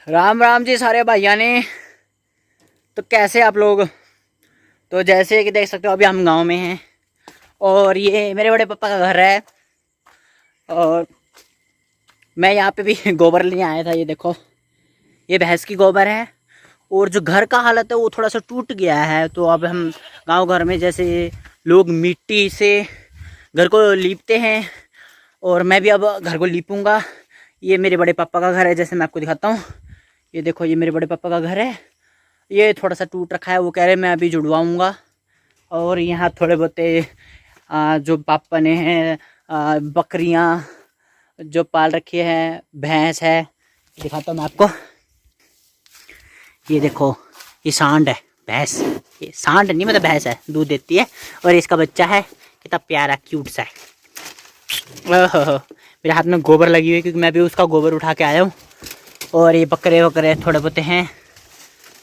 राम राम जी सारे भाइया ने। तो कैसे आप लोग। तो जैसे कि देख सकते हो अभी हम गांव में हैं और ये मेरे बड़े पापा का घर है। और मैं यहाँ पे भी गोबर लेने आया था। ये देखो, ये भैंस की गोबर है। और जो घर का हालत है वो थोड़ा सा टूट गया है। तो अब हम गांव घर में जैसे लोग मिट्टी से घर को लीपते हैं और मैं भी अब घर को लीपूंगा। ये मेरे बड़े पापा का घर है, जैसे मैं आपको दिखाता हूँ। ये देखो, ये मेरे बड़े पापा का घर है। ये थोड़ा सा टूट रखा है, वो कह रहे मैं अभी जुड़वाऊँगा। और यहाँ थोड़े बहुते जो पापा ने हैं बकरियाँ जो पाल रखी है, भैंस है, दिखाता हूँ मैं आपको। ये देखो, ये सांड है, भैंस। ये सांड नहीं मतलब भैंस है, दूध देती है। और इसका बच्चा है, कितना प्यारा क्यूट सा है। ओहो, मेरे हाथ में गोबर लगी हुई है क्योंकि मैं भी उसका गोबर उठा के आया हूँ। और ये बकरे वकरे थोड़े बहुते हैं।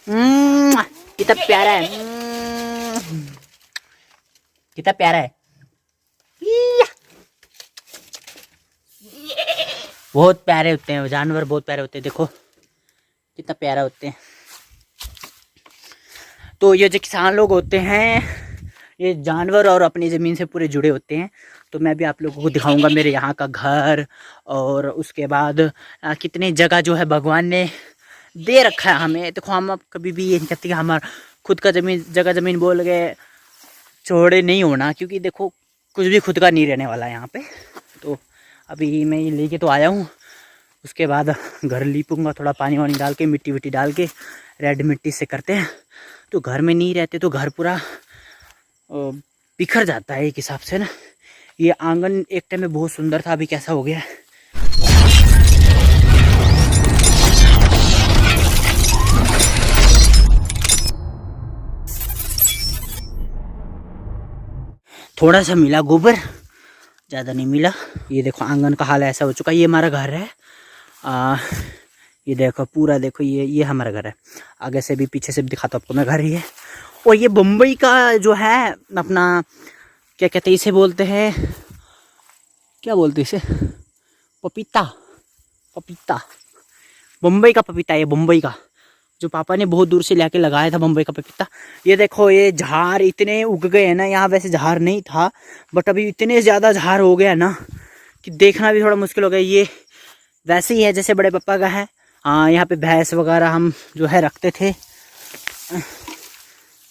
कितना प्यारा है, कितना प्यारा है। बहुत प्यारे होते हैं जानवर, बहुत प्यारे होते हैं। देखो कितना प्यारा होते हैं। तो ये जो किसान लोग होते हैं, ये जानवर और अपनी ज़मीन से पूरे जुड़े होते हैं। तो मैं भी आप लोगों को दिखाऊंगा मेरे यहाँ का घर। और उसके बाद कितनी जगह जो है भगवान ने दे रखा है हमें। देखो, हम अब कभी भी ये नहीं कहते कि हमारा खुद का जगह ज़मीन बोल के छोड़े नहीं होना, क्योंकि देखो कुछ भी खुद का नहीं रहने वाला यहाँ पे। तो अभी मैं ये लेके तो आया हूँ, उसके बाद घर लीपूंगा, थोड़ा पानी वानी डाल के, मिट्टी विट्टी डाल के, रेड मिट्टी से करते हैं। तो घर में नहीं रहते तो घर पूरा बिखर जाता है एक हिसाब से ना। ये आंगन एक टाइम में बहुत सुंदर था, अभी कैसा हो गया है। थोड़ा सा मिला गोबर, ज़्यादा नहीं मिला। ये देखो आंगन का हाल ऐसा हो चुका है। ये हमारा घर है। ये देखो पूरा, देखो ये हमारा घर है। आगे से भी पीछे से भी दिखाता हूँ आपको मैं घर ही है। और ये बम्बई का जो है अपना, क्या कहते हैं इसे, बोलते हैं क्या बोलते हैं इसे, पपीता। पपीता, बम्बई का पपीता। ये बम्बई का जो पापा ने बहुत दूर से लाके लगाया था, बम्बई का पपीता। ये देखो, ये झाड़ इतने उग गए हैं ना। यहाँ वैसे झाड़ नहीं था, बट अभी इतने ज़्यादा झाड़ हो गया ना कि देखना भी थोड़ा मुश्किल हो गया। ये वैसे ही है जैसे बड़े पापा का है। हाँ, यहाँ पे भैंस वगैरह हम जो है रखते थे।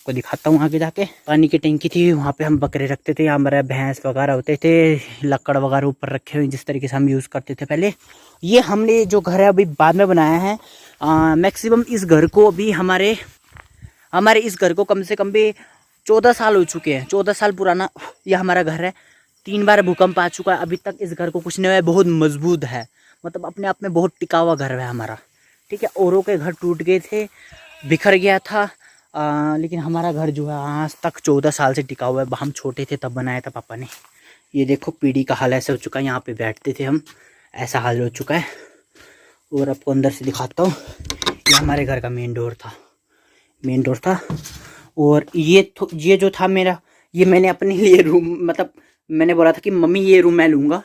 को दिखाता हूँ आगे जाके। पानी की टंकी थी, वहाँ पे हम बकरे रखते थे। हमारे भैंस वगैरह होते थे, लकड़ वगैरह ऊपर रखे हुए जिस तरीके से हम यूज़ करते थे पहले। ये हमने जो घर है अभी बाद में बनाया है। मैक्सिमम इस घर को अभी हमारे इस घर को कम से कम भी 14 साल हो चुके हैं। 14 साल पुराना ये हमारा घर है। 3 बार भूकंप आ चुका है, अभी तक इस घर को कुछ नहीं हुआ है। बहुत मजबूत है, मतलब अपने आप में बहुत टिका हुआ घर है हमारा। ठीक है, औरों के घर टूट गए थे, बिखर गया था। लेकिन हमारा घर जो है आज तक 14 साल से टिका हुआ है। हम छोटे थे तब बनाया था पापा ने। ये देखो पीढ़ी का हाल ऐसा हो चुका है। यहाँ पे बैठते थे हम, ऐसा हाल हो चुका है। और आपको अंदर से दिखाता हूँ। ये हमारे घर का मेन डोर था। और ये जो था मेरा, ये मैंने अपने लिए रूम, मतलब मैंने बोला था कि मम्मी ये रूम मैं लूँगा,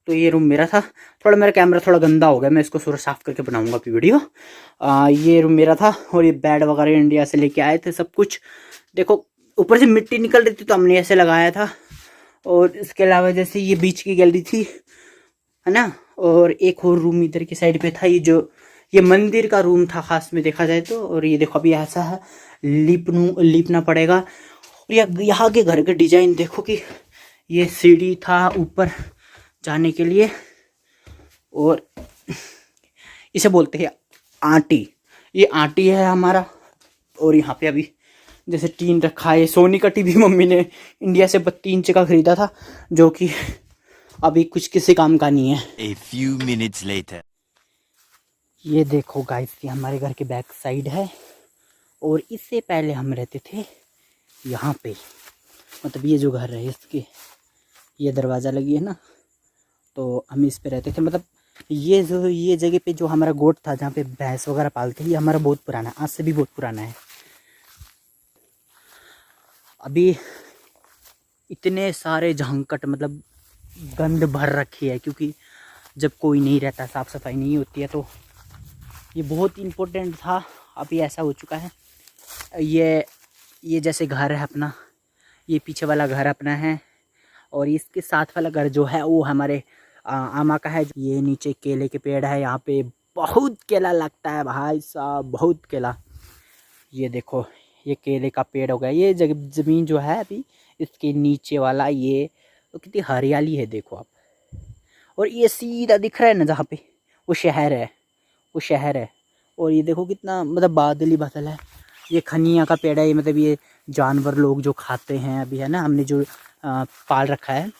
तो ये रूम मेरा था। थोड़ा मेरा कैमरा थोड़ा गंदा हो गया, मैं इसको थोड़ा साफ़ करके बनाऊंगा अभी वीडियो। ये रूम मेरा था। और ये बेड वगैरह इंडिया से लेके आए थे सब कुछ। देखो ऊपर से मिट्टी निकल रही थी तो हमने ऐसे लगाया था। और इसके अलावा जैसे ये बीच की गैलरी थी, है ना। और एक और रूम इधर की साइड पे था, ये मंदिर का रूम था खास में देखा जाए तो। और ये देखो अभी ऐसा है, लीपना पड़ेगा। और यहाँ के घर के डिजाइन देखो कि ये सीढ़ी था ऊपर जाने के लिए, और इसे बोलते हैं आंटी। ये आंटी है हमारा। और यहाँ पे अभी जैसे टीन रखा है। सोनी का टीवी मम्मी ने इंडिया से 32 इंच का खरीदा था, जो कि अभी कुछ किसी काम का नहीं है। A few minutes later. ये देखो गाइस, ये हमारे घर के बैक साइड है। और इससे पहले हम रहते थे यहाँ पे, मतलब ये जो घर है इसके, ये दरवाज़ा लगी है ना, तो हम इस पे रहते थे। मतलब ये जगह पे जो हमारा गोट था जहाँ पे भैंस वगैरह पालते हैं, ये हमारा बहुत पुराना है, आज से भी बहुत पुराना है। अभी इतने सारे झांकट, मतलब गंद भर रखी है, क्योंकि जब कोई नहीं रहता, साफ़ सफाई नहीं होती है, तो ये बहुत इम्पोर्टेंट था, अभी ऐसा हो चुका है। ये जैसे घर है अपना, ये पीछे वाला घर अपना है, और इसके साथ वाला घर जो है वो हमारे आमा का है। ये नीचे केले के पेड़ है, यहाँ पे बहुत केला लगता है भाई साहब, बहुत केला। ये देखो ये केले का पेड़ हो गया। ये ज़मीन जो है अभी इसके नीचे वाला, ये तो कितनी हरियाली है देखो आप। और ये सीधा दिख रहा है ना जहाँ पे, वो शहर है, वो शहर है। और ये देखो कितना मतलब बादल ही बादल है। ये खनिया का पेड़ है, ये मतलब ये जानवर लोग जो खाते हैं अभी, है ना, हमने जो पाल रखा है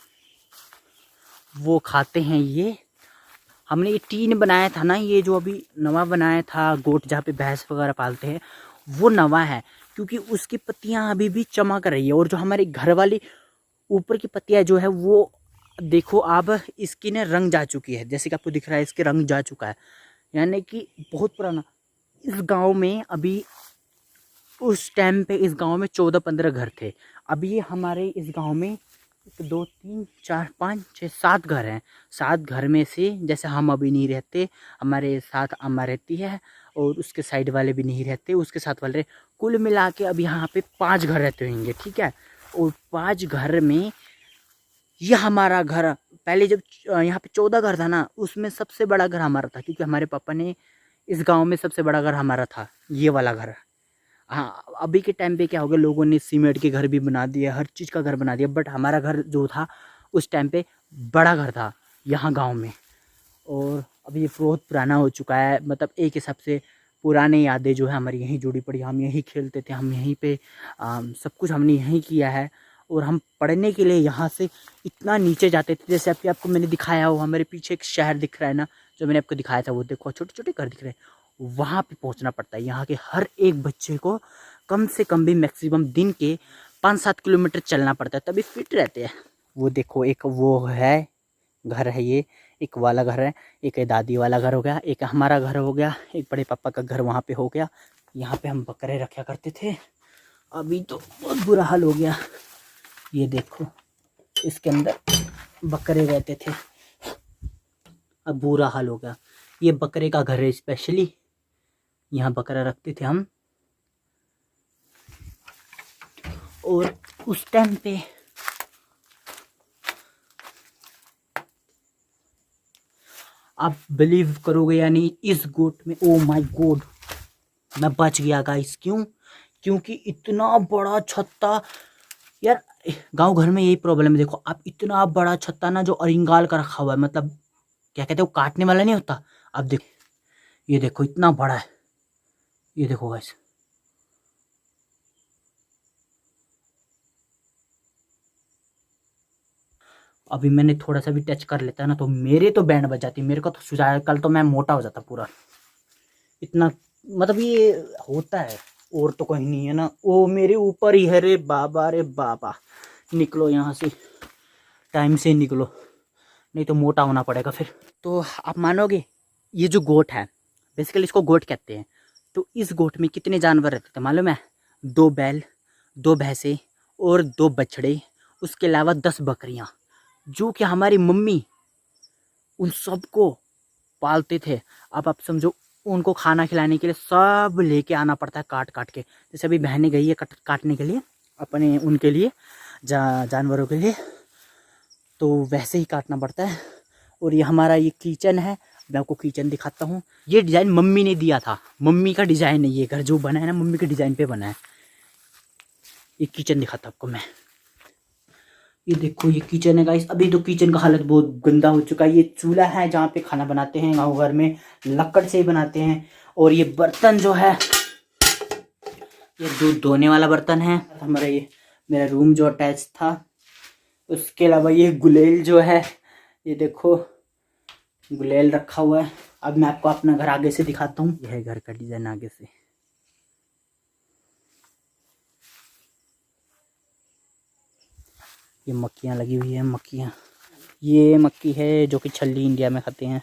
वो खाते हैं। ये हमने ये टीन बनाया था ना, ये जो अभी नवा बनाया था गोट जहाँ पे भैंस वगैरह पालते हैं, वो नवा है, क्योंकि उसकी पत्तियां अभी भी चमक रही है। और जो हमारे घर वाली ऊपर की पत्तियां जो है वो देखो अब इसकी ना रंग जा चुकी है, जैसे कि आपको दिख रहा है इसके रंग जा चुका है, यानी कि बहुत पुराना। इस गांव में अभी उस टाइम पे इस गांव में 14-15 घर थे। अभी हमारे इस गांव में 1 2 3 4 5 6 7 घर हैं। 7 घर में से जैसे हम अभी नहीं रहते, हमारे साथ अम्मा रहती है, और उसके साइड वाले भी नहीं रहते, उसके साथ वाले, कुल मिला के अब यहाँ पे 5 घर रहते होंगे, ठीक है। और 5 घर में ये हमारा घर, पहले जब यहाँ पे 14 घर था ना, उसमें सबसे बड़ा घर हमारा था, क्योंकि हमारे पापा ने इस गांव में सबसे बड़ा घर हमारा था, ये वाला घर। हाँ, अभी के टाइम पे क्या हो गया, लोगों ने सीमेंट के घर भी बना दिए, हर चीज़ का घर बना दिया, बट हमारा घर जो था उस टाइम पे बड़ा घर था यहाँ गांव में। और अभी ये बहुत पुराना हो चुका है, मतलब एक हिसाब से पुराने यादें जो है हमारी यहीं जुड़ी पड़ी। हम यहीं खेलते थे, हम यहीं पे सब कुछ हमने यहीं किया है। और हम पढ़ने के लिए यहाँ से इतना नीचे जाते थे, जैसे अभी आपको मैंने दिखाया हो, हमारे पीछे एक शहर दिख रहा है ना, जो मैंने आपको दिखाया था, वो देखो छोटे छोटे घर दिख रहे हैं, वहाँ पे पहुँचना पड़ता है। यहाँ के हर एक बच्चे को कम से कम भी मैक्सिमम दिन के 5-7 किलोमीटर चलना पड़ता है, तभी फिट रहते हैं। वो देखो एक वो है घर है, ये एक वाला घर है, एक दादी वाला घर हो गया, एक हमारा घर हो गया, एक बड़े पापा का घर वहाँ पे हो गया। यहाँ पे हम बकरे रखा करते थे, अभी तो बहुत बुरा हाल हो गया। ये देखो इसके अंदर बकरे रहते थे, अब बुरा हाल हो गया। ये बकरे का घर है, स्पेशली यहाँ बकरा रखते थे हम। और उस टाइम पे आप बिलीव करोगे या नहीं, इस गोट में, ओ माय गॉड, मैं बच गया गाइस। क्यों? क्योंकि इतना बड़ा छत्ता, यार गांव घर में यही प्रॉब्लम है। देखो आप, इतना बड़ा छत्ता ना जो अरिंगाल का रखा हुआ है, मतलब क्या कहते हैं, वो काटने वाला नहीं होता। अब देखो, ये देखो इतना बड़ा है, ये देखो गाइस। अभी मैंने थोड़ा सा भी टच कर लेता ना तो मेरे तो बैंड बज जाती, मेरे को तो सुझाया, कल तो मैं मोटा हो जाता पूरा। इतना मतलब ये होता है, और तो कहीं नहीं है ना, वो मेरे ऊपर ही है। रे बाबा, रे बाबा, निकलो यहाँ से, टाइम से निकलो, नहीं तो मोटा होना पड़ेगा फिर। तो आप मानोगे, ये जो गोट है, बेसिकली इसको गोट कहते हैं, तो इस गोट में कितने जानवर रहते थे मालूम है? 2 बैल, 2 भैंसे और 2 बछड़े, उसके अलावा 10 बकरियां, जो कि हमारी मम्मी उन सबको पालते थे। अब आप समझो, उनको खाना खिलाने के लिए सब लेके आना पड़ता है काट काट के। जैसे अभी बहनें गई है काटने के लिए अपने, उनके लिए, जानवरों के लिए, तो वैसे ही काटना पड़ता है। और ये हमारा ये किचन है, मैं आपको किचन दिखाता हूँ। ये डिज़ाइन मम्मी ने दिया था, मम्मी का डिज़ाइन है ये घर जो बना है ना, मम्मी के डिज़ाइन पे बना है। ये किचन दिखाता आपको मैं, ये देखो ये किचन है गाइस। अभी तो किचन का हालत बहुत गंदा हो चुका है। ये चूल्हा है जहाँ पे खाना बनाते हैं, गाँव घर में लकड़ से ही बनाते हैं। और ये बर्तन जो है, ये दूध धोने वाला बर्तन है हमारा। ये मेरा रूम जो अटैच था, उसके अलावा ये गुलेल जो है, ये देखो गुलेल रखा हुआ है। अब मैं आपको अपना घर आगे से दिखाता हूँ, यह है घर का डिजाइन आगे से। ये मक्खियाँ लगी हुई है, मक्खियाँ, ये मक्खी है जो कि छल्ली इंडिया में खाते हैं,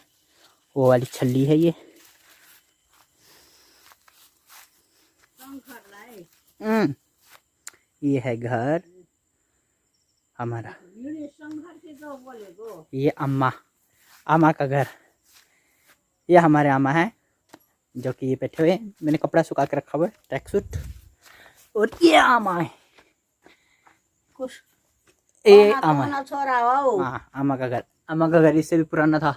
वो वाली छल्ली है ये। ये है घर हमारा, ये अम्मा का घर, ये हमारे अम्मा है, जो कि ये बैठे हुए हैं। मैंने कपड़ा सुखा के रखा हुआ है, ट्रैक सूट। और ये आमा है, कुछ ये आमा है। छोरा हो। हाँ, अम्मा का घर इससे भी पुराना था,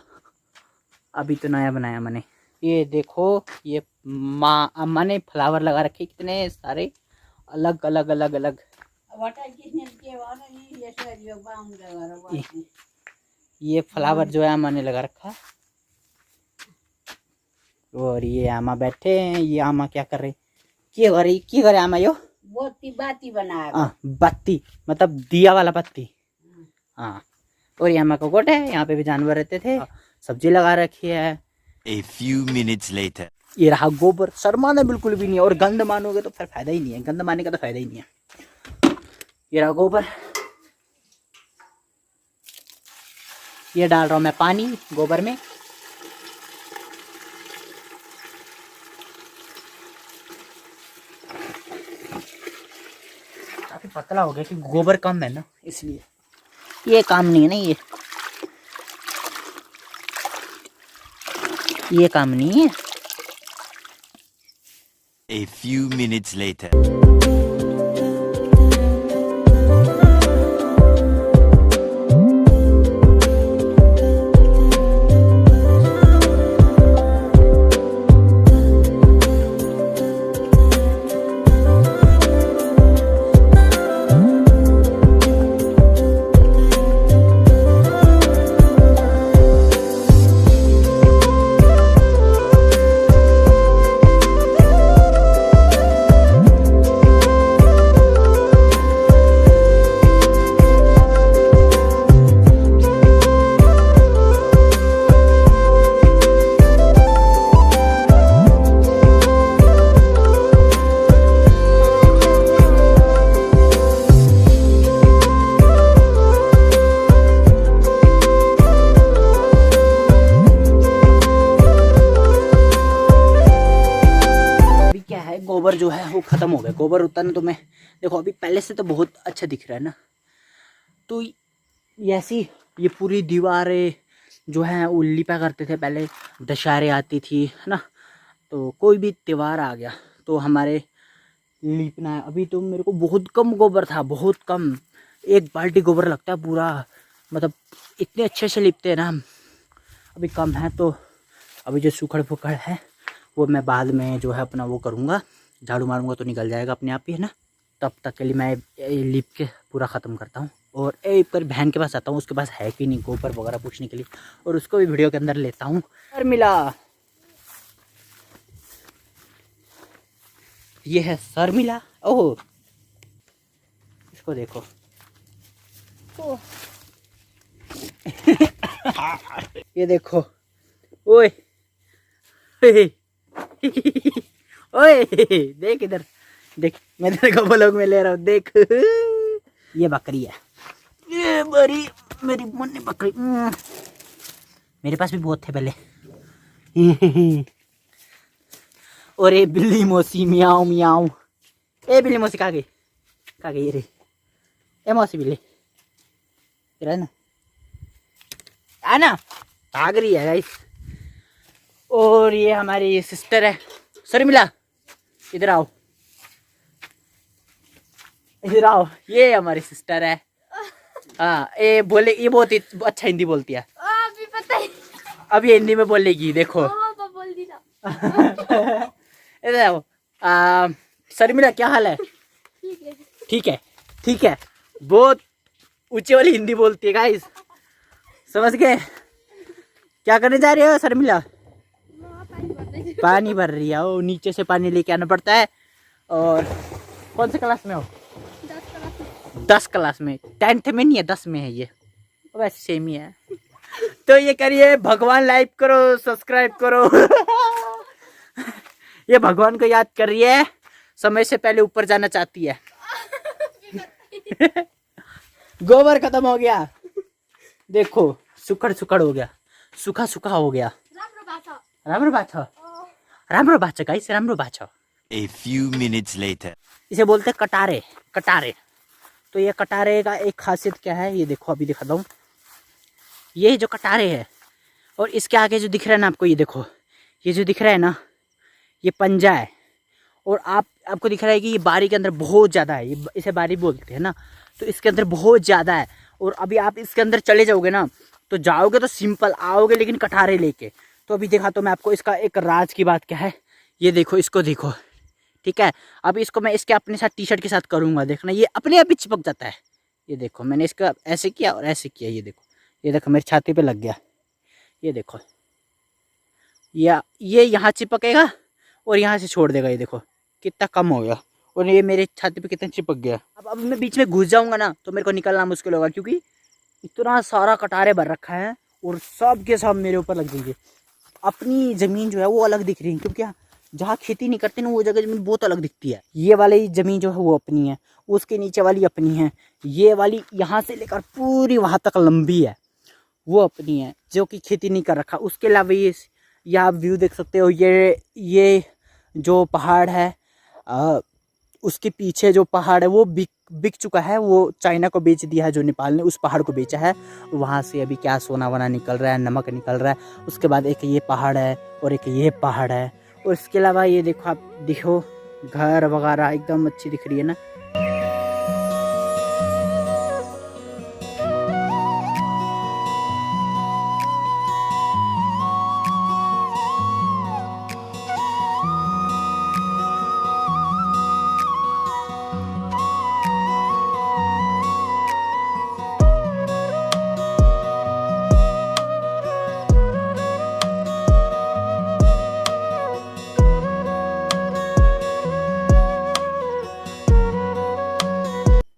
अभी तो नया बनाया मैंने। ये देखो, ये माँ अम्मा ने फ्लावर लगा रखे कितने सारे, अलग अलग अलग अलग। ये फ्लावर जो है अम्मा ने लगा रखा। और ये आमा बैठे हैं। ये आमा क्या कर रहे, की करे आमा यो बाती बना। बत्ती मतलब दिया वाला बत्ती। हाँ, और ये अम्मा का गोट है, यहाँ पे भी जानवर रहते थे। सब्जी लगा रखी है। A few minutes later. ये रहा गोबर, शर्माना बिल्कुल भी नहीं है। और गंद मानोगे तो फिर फायदा ही नहीं है, गंद मानने का तो फायदा ही नहीं है। ये रहा गोबर, ये डाल रहा हूँ मैं पानी गोबर में। काफी पतला हो गया कि गोबर कम है ना, इसलिए ये काम नहीं है ना। ये काम नहीं है। A few minutes later. गोबर जो है वो ख़त्म हो गया। गोबर उतना तो मैं देखो अभी पहले से तो बहुत अच्छा दिख रहा है ना। तो ऐसी ये पूरी दीवारें जो है वो लिपा करते थे पहले, दशहरे आती थी है ना, तो कोई भी त्यौहार आ गया तो हमारे लिपना है। अभी तो मेरे को बहुत कम गोबर था, बहुत कम, 1 बाल्टी गोबर लगता है पूरा, मतलब इतने अच्छे से लिपते हैं ना हम। अभी कम है तो अभी जो सूखड़ फुखड़ है वो मैं बाद में जो है अपना वो करूँगा, झाड़ू मारूंगा तो निकल जाएगा अपने आप ही है ना। तब तक के लिए मैं लिप के पूरा ख़त्म करता हूँ और एक बार बहन के पास आता हूँ, उसके पास है कि नहीं गोबर वगैरह पूछने के लिए, और उसको भी वीडियो के अंदर लेता हूँ। और मिला, ये है शर्मिला। ओह इसको देखो ये देखो, ओए ओए देख इधर देख, मैं तेरे को ब्लॉग में ले रहा हूँ देख। ये बकरी है, ये मेरी मुन्नी बकरी। मेरे पास भी बहुत थे पहले। और ये बिल्ली मौसी मियाओ मियाओ। ए बिल्ली मौसी कहाँ गई रे? ए मौसी बिल्ली तेरा ना आना, भाग रही है गाइस। और ये हमारी ये सिस्टर है शर्मिला, इधर आओ इधर आओ, ये हमारी सिस्टर है। हाँ ये बहुत ही अच्छा हिंदी बोलती है। अभी पता है, अभी हिंदी में बोलेगी देखो। बोल दी ना। इधर आओ। शर्मिला क्या हाल है? ठीक है। बहुत ऊंची वाली हिंदी बोलती है गाइस, समझ गए? क्या करने जा रहे हो शर्मिला? पानी भर रही है, वो नीचे से पानी लेके आना पड़ता है। और कौन से क्लास में हो? 10 क्लास में। 10th में नहीं है, 10 में है ये, वैसे सेम ही है। तो ये करिए, भगवान लाइक करो, सब्सक्राइब करो। ये भगवान को याद कर रही है, समय से पहले ऊपर जाना चाहती है। गोबर खत्म हो गया, देखो सुखड़ हो गया, सूखा हो गया। राम्रो बाछा गाइस, राम्रो बाछा। A few minutes later. इसे बोलते हैं कटारे। तो ये कटारे का एक खासियत क्या है, ये देखो अभी दिखाता हूँ। ये जो कटारे है और इसके आगे जो दिख रहा है ना आपको, ये देखो, ये जो दिख रहा है ना, ये पंजा है। और आपको दिख रहा है कि ये बारी के अंदर बहुत ज़्यादा है, ये इसे बारी बोलते हैं ना, तो इसके अंदर बहुत ज़्यादा है। और अभी आप इसके अंदर चले जाओगे ना, तो जाओगे तो सिंपल आओगे, लेकिन कटारे लेके। तो अभी दिखा तो मैं आपको इसका एक राज की बात क्या है, ये देखो, इसको देखो, ठीक है। अब इसको मैं इसके अपने साथ टी शर्ट के साथ करूँगा, देखना ये अपने आप ही चिपक जाता है। ये देखो, मैंने इसका ऐसे किया और ऐसे किया, ये देखो मेरी छाती पे लग गया, ये देखो, या ये यहाँ चिपकेगा और यहाँ से छोड़ देगा, ये देखो कितना कम हो गया, और ये मेरे छाती पे कितना चिपक गया। अब मैं बीच में घुस जाऊंगा ना, तो मेरे को निकलना मुश्किल होगा, क्योंकि इतना सारा कटारे भर रखा है और सब के सब मेरे ऊपर लग जाएंगे। अपनी ज़मीन जो है वो अलग दिख रही है, क्योंकि जहाँ खेती नहीं करते ना, वो जगह ज़मीन बहुत अलग दिखती है। ये वाली ज़मीन जो है वो अपनी है, उसके नीचे वाली अपनी है, ये वाली यहाँ से लेकर पूरी वहाँ तक लंबी है, वो अपनी है, जो कि खेती नहीं कर रखा। उसके अलावा ये आप व्यू देख सकते हो, ये जो पहाड़ है, उसके पीछे जो पहाड़ है वो बिक चुका है, वो चाइना को बेच दिया है, जो नेपाल ने उस पहाड़ को बेचा है। वहाँ से अभी क्या सोना वना निकल रहा है, नमक निकल रहा है। उसके बाद एक ये पहाड़ है और एक ये पहाड़ है, और इसके अलावा ये देखो, आप देखो घर वगैरह एकदम अच्छी दिख रही है ना।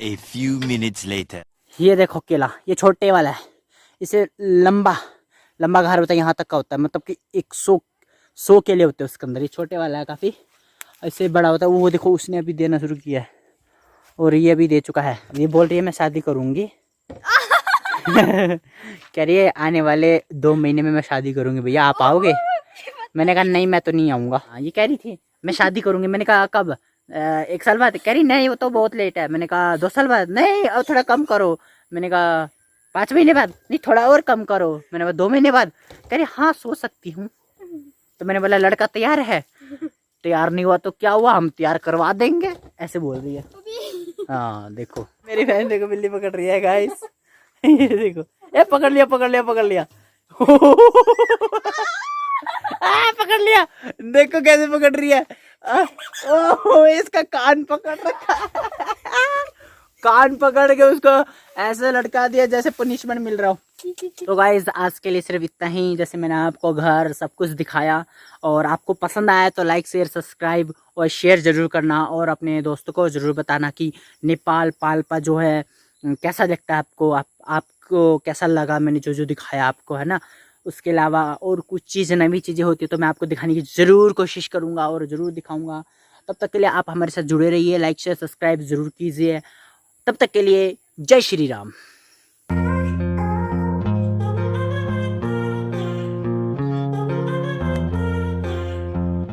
A few minutes later. ये देखो केला, ये छोटे वाला है, इसे लंबा घर होता है, यहाँ तक का होता है, मतलब कि 100 केले होते हैं उसके अंदर। ये छोटे वाला है काफ़ी, ऐसे बड़ा होता है। वो देखो उसने अभी देना शुरू किया है, और ये अभी दे चुका है। ये बोल रही है मैं शादी करूँगी कह रही है आने वाले 2 महीने में मैं शादी करूँगी, भैया आप आओगे? मैंने कहा नहीं, मैं तो नहीं आऊँगा। ये कह रही थी मैं शादी करूँगी, मैंने कहा कब? 1 साल बाद? कह रही नहीं वो तो बहुत लेट है। मैंने कहा 2 साल बाद? नहीं और थोड़ा कम करो। मैंने कहा 5 महीने बाद? नहीं थोड़ा और कम करो। मैंने कहा 2 महीने बाद? कह रही हाँ सोच सकती हूँ। तो मैंने बोला लड़का तैयार है? तैयार नहीं हुआ तो क्या हुआ, हम तैयार करवा देंगे, ऐसे बोल रही है। हाँ देखो मेरी बहन देखो बिल्ली पकड़ रही है गाइस ये देखो, ए पकड़ लिया पकड़ लिया देखो कैसे पकड़ रही है। इसका कान पकड़ रखा कान पकड़ के उसको ऐसे लटका दिया जैसे पनिशमेंट मिल रहा हो। तो गाइज आज के लिए सिर्फ इतना ही। जैसे मैंने आपको घर सब कुछ दिखाया, और आपको पसंद आया तो लाइक शेयर सब्सक्राइब और शेयर ज़रूर करना, और अपने दोस्तों को ज़रूर बताना कि नेपाल पाल्पा जो है कैसा लगता है आपको, आपको कैसा लगा मैंने जो दिखाया आपको, है ना। उसके अलावा और कुछ चीज़ें नई चीज़ें होती है तो मैं आपको दिखाने की ज़रूर कोशिश करूँगा और ज़रूर दिखाऊँगा। तब तक के लिए आप हमारे साथ जुड़े रहिए, लाइक शेयर सब्सक्राइब ज़रूर कीजिए। तब तक के लिए जय श्री राम।